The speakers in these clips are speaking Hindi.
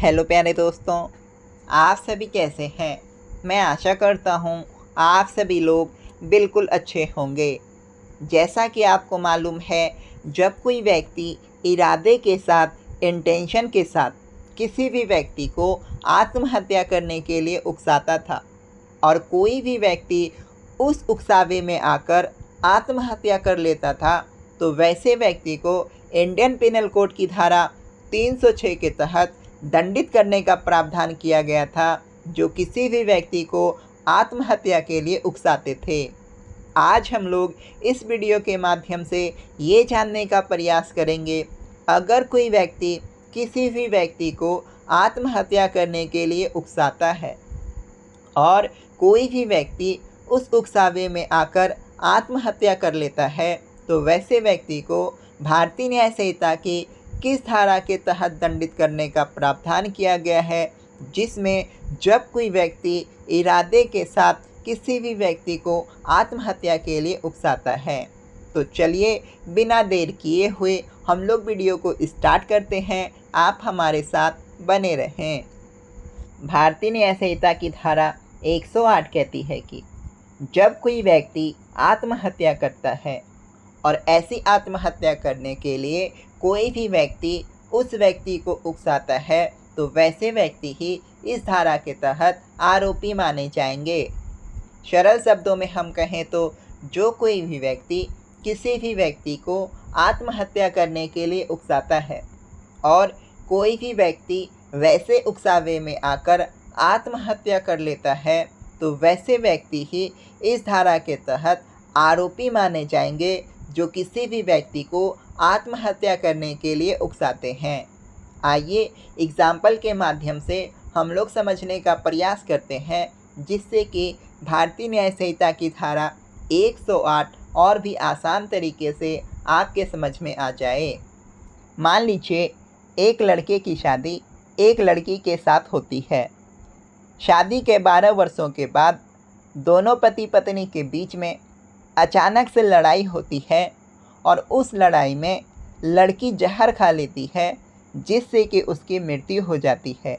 हेलो प्यारे दोस्तों, आप सभी कैसे हैं। मैं आशा करता हूँ आप सभी लोग बिल्कुल अच्छे होंगे। जैसा कि आपको मालूम है, जब कोई व्यक्ति इरादे के साथ, इंटेंशन के साथ किसी भी व्यक्ति को आत्महत्या करने के लिए उकसाता था और कोई भी व्यक्ति उस उकसावे में आकर आत्महत्या कर लेता था, तो वैसे व्यक्ति को इंडियन पिनल कोड की धारा 306 के तहत दंडित करने का प्रावधान किया गया था, जो किसी भी व्यक्ति को आत्महत्या के लिए उकसाते थे। आज हम लोग इस वीडियो के माध्यम से ये जानने का प्रयास करेंगे, अगर कोई व्यक्ति किसी भी व्यक्ति को आत्महत्या करने के लिए उकसाता है और कोई भी व्यक्ति उस उकसावे में आकर आत्महत्या कर लेता है, तो वैसे व्यक्ति को भारतीय न्याय संहिता की किस धारा के तहत दंडित करने का प्रावधान किया गया है, जिसमें जब कोई व्यक्ति इरादे के साथ किसी भी व्यक्ति को आत्महत्या के लिए उकसाता है। तो चलिए बिना देर किए हुए हम लोग वीडियो को स्टार्ट करते हैं। आप हमारे साथ बने रहें। भारतीय न्याय संहिता की धारा 108 कहती है कि जब कोई व्यक्ति आत्महत्या करता है और ऐसी आत्महत्या करने के लिए कोई भी व्यक्ति उस व्यक्ति को उकसाता है, तो वैसे व्यक्ति ही इस धारा के तहत आरोपी माने जाएंगे। सरल शब्दों में हम कहें तो जो कोई भी व्यक्ति किसी भी व्यक्ति को आत्महत्या करने के लिए उकसाता है और कोई भी व्यक्ति वैसे उकसावे में आकर आत्महत्या कर लेता है, तो वैसे व्यक्ति ही इस धारा के तहत आरोपी माने जाएंगे, जो किसी भी व्यक्ति को आत्महत्या करने के लिए उकसाते हैं। आइए एग्जाम्पल के माध्यम से हम लोग समझने का प्रयास करते हैं, जिससे कि भारतीय न्याय संहिता की धारा 108 और भी आसान तरीके से आपके समझ में आ जाए। मान लीजिए एक लड़के की शादी एक लड़की के साथ होती है। शादी के 12 वर्षों के बाद दोनों पति पत्नी के बीच में अचानक से लड़ाई होती है और उस लड़ाई में लड़की जहर खा लेती है, जिससे कि उसकी मृत्यु हो जाती है।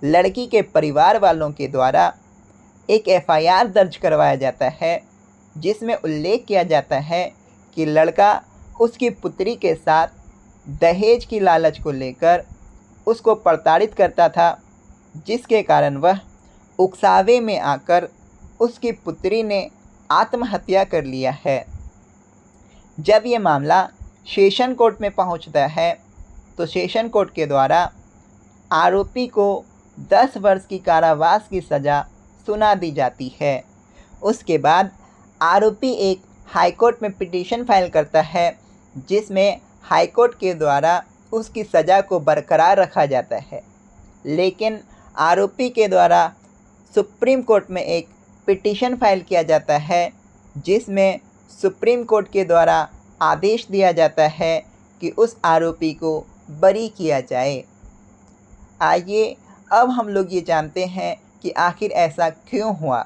लड़की के परिवार वालों के द्वारा एक एफआईआर दर्ज करवाया जाता है, जिसमें उल्लेख किया जाता है कि लड़का उसकी पुत्री के साथ दहेज की लालच को लेकर उसको प्रताड़ित करता था, जिसके कारण वह उकसावे में आकर उसकी पुत्री ने आत्महत्या कर लिया है। जब ये मामला सेशन कोर्ट में पहुंचता है, तो सेशन कोर्ट के द्वारा आरोपी को 10 वर्ष की कारावास की सज़ा सुना दी जाती है। उसके बाद आरोपी एक हाईकोर्ट में पिटीशन फाइल करता है, जिसमें हाईकोर्ट के द्वारा उसकी सज़ा को बरकरार रखा जाता है। लेकिन आरोपी के द्वारा सुप्रीम कोर्ट में एक पिटीशन फाइल किया जाता है, जिसमें सुप्रीम कोर्ट के द्वारा आदेश दिया जाता है कि उस आरोपी को बरी किया जाए। आइए अब हम लोग ये जानते हैं कि आखिर ऐसा क्यों हुआ।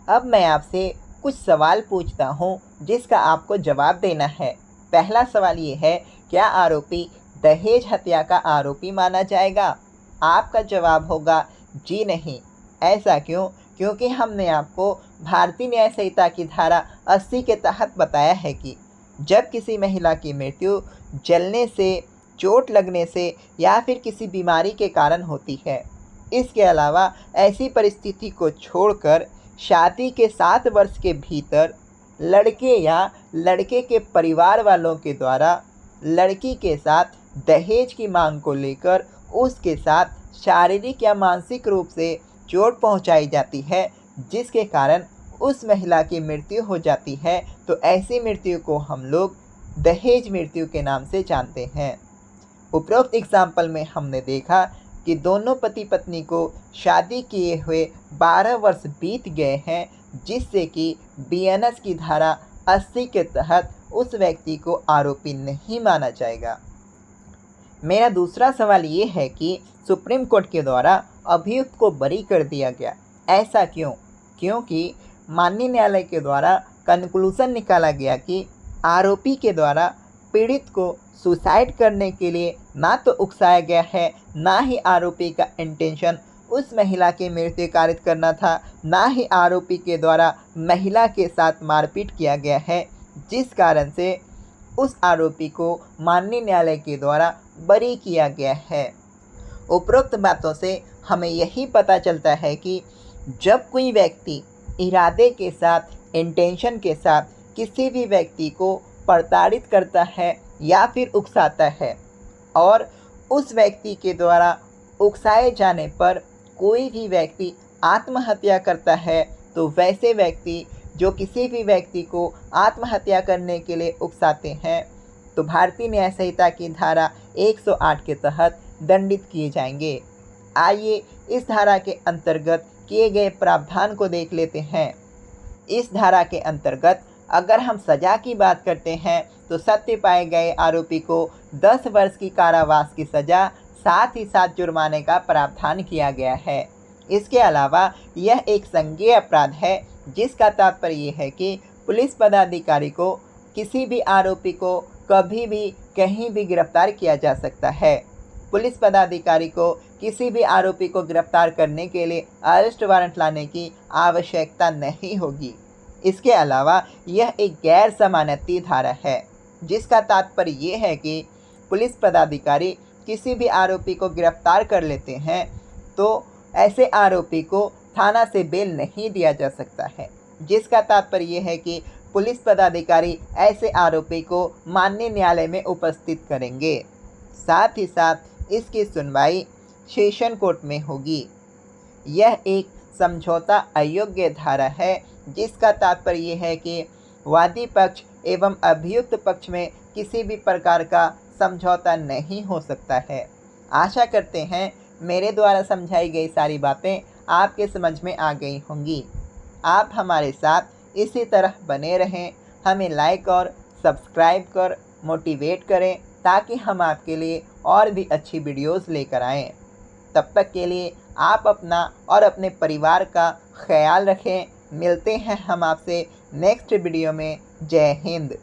अब मैं आपसे कुछ सवाल पूछता हूँ, जिसका आपको जवाब देना है। पहला सवाल ये है, क्या आरोपी दहेज हत्या का आरोपी माना जाएगा? आपका जवाब होगा जी नहीं। ऐसा क्यों? क्योंकि हमने आपको भारतीय न्याय संहिता की धारा 80 के तहत बताया है कि जब किसी महिला की मृत्यु जलने से, चोट लगने से या फिर किसी बीमारी के कारण होती है, इसके अलावा ऐसी परिस्थिति को छोड़कर शादी के 7 वर्ष के भीतर लड़के या लड़के के परिवार वालों के द्वारा लड़की के साथ दहेज की मांग को लेकर उसके साथ शारीरिक या मानसिक रूप से चोट पहुंचाई जाती है, जिसके कारण उस महिला की मृत्यु हो जाती है, तो ऐसी मृत्यु को हम लोग दहेज मृत्यु के नाम से जानते हैं। उपरोक्त एग्जाम्पल में हमने देखा कि दोनों पति पत्नी को शादी किए हुए 12 वर्ष बीत गए हैं, जिससे कि बीएनएस की धारा 80 के तहत उस व्यक्ति को आरोपी नहीं माना जाएगा। मेरा दूसरा सवाल ये है कि सुप्रीम कोर्ट के द्वारा अभियुक्त को बरी कर दिया गया, ऐसा क्यों? क्योंकि माननीय न्यायालय के द्वारा कंक्लूजन निकाला गया कि आरोपी के द्वारा पीड़ित को सुसाइड करने के लिए ना तो उकसाया गया है, ना ही आरोपी का इंटेंशन उस महिला की मृत्यु कारित करना था, ना ही आरोपी के द्वारा महिला के साथ मारपीट किया गया है, जिस कारण से उस आरोपी को माननीय न्यायालय के द्वारा बरी किया गया है। उपरोक्त बातों से हमें यही पता चलता है कि जब कोई व्यक्ति इरादे के साथ, इंटेंशन के साथ किसी भी व्यक्ति को प्रताड़ित करता है या फिर उकसाता है और उस व्यक्ति के द्वारा उकसाए जाने पर कोई भी व्यक्ति आत्महत्या करता है, तो वैसे व्यक्ति जो किसी भी व्यक्ति को आत्महत्या करने के लिए उकसाते हैं तो भारतीय न्याय संहिता की धारा 108 के तहत दंडित किए जाएंगे। आइए इस धारा के अंतर्गत किए गए प्रावधान को देख लेते हैं। इस धारा के अंतर्गत अगर हम सज़ा की बात करते हैं तो सत्य पाए गए आरोपी को 10 वर्ष की कारावास की सज़ा, साथ ही साथ जुर्माने का प्रावधान किया गया है। इसके अलावा यह एक संज्ञेय अपराध है, जिसका तात्पर्य ये है कि पुलिस पदाधिकारी को किसी भी आरोपी को कभी भी कहीं भी गिरफ्तार किया जा सकता है। पुलिस पदाधिकारी को किसी भी आरोपी को गिरफ्तार करने के लिए अरेस्ट वारंट लाने की आवश्यकता नहीं होगी। इसके अलावा यह एक गैर जमानती धारा है, जिसका तात्पर्य ये है कि पुलिस पदाधिकारी किसी भी आरोपी को गिरफ्तार कर लेते हैं तो ऐसे आरोपी को थाना से बेल नहीं दिया जा सकता है, जिसका तात्पर्य ये है कि पुलिस पदाधिकारी ऐसे आरोपी को माननीय न्यायालय में उपस्थित करेंगे। साथ ही साथ इसकी सुनवाई सेशन कोर्ट में होगी। यह एक समझौता अयोग्य धारा है, जिसका तात्पर्य ये है कि वादी पक्ष एवं अभियुक्त पक्ष में किसी भी प्रकार का समझौता नहीं हो सकता है। आशा करते हैं मेरे द्वारा समझाई गई सारी बातें आपके समझ में आ गई होंगी। आप हमारे साथ इसी तरह बने रहें, हमें लाइक और सब्सक्राइब कर मोटिवेट करें ताकि हम आपके लिए और भी अच्छी वीडियोस लेकर आएँ। तब तक के लिए आप अपना और अपने परिवार का ख्याल रखें। मिलते हैं हम आपसे नेक्स्ट वीडियो में। जय हिंद।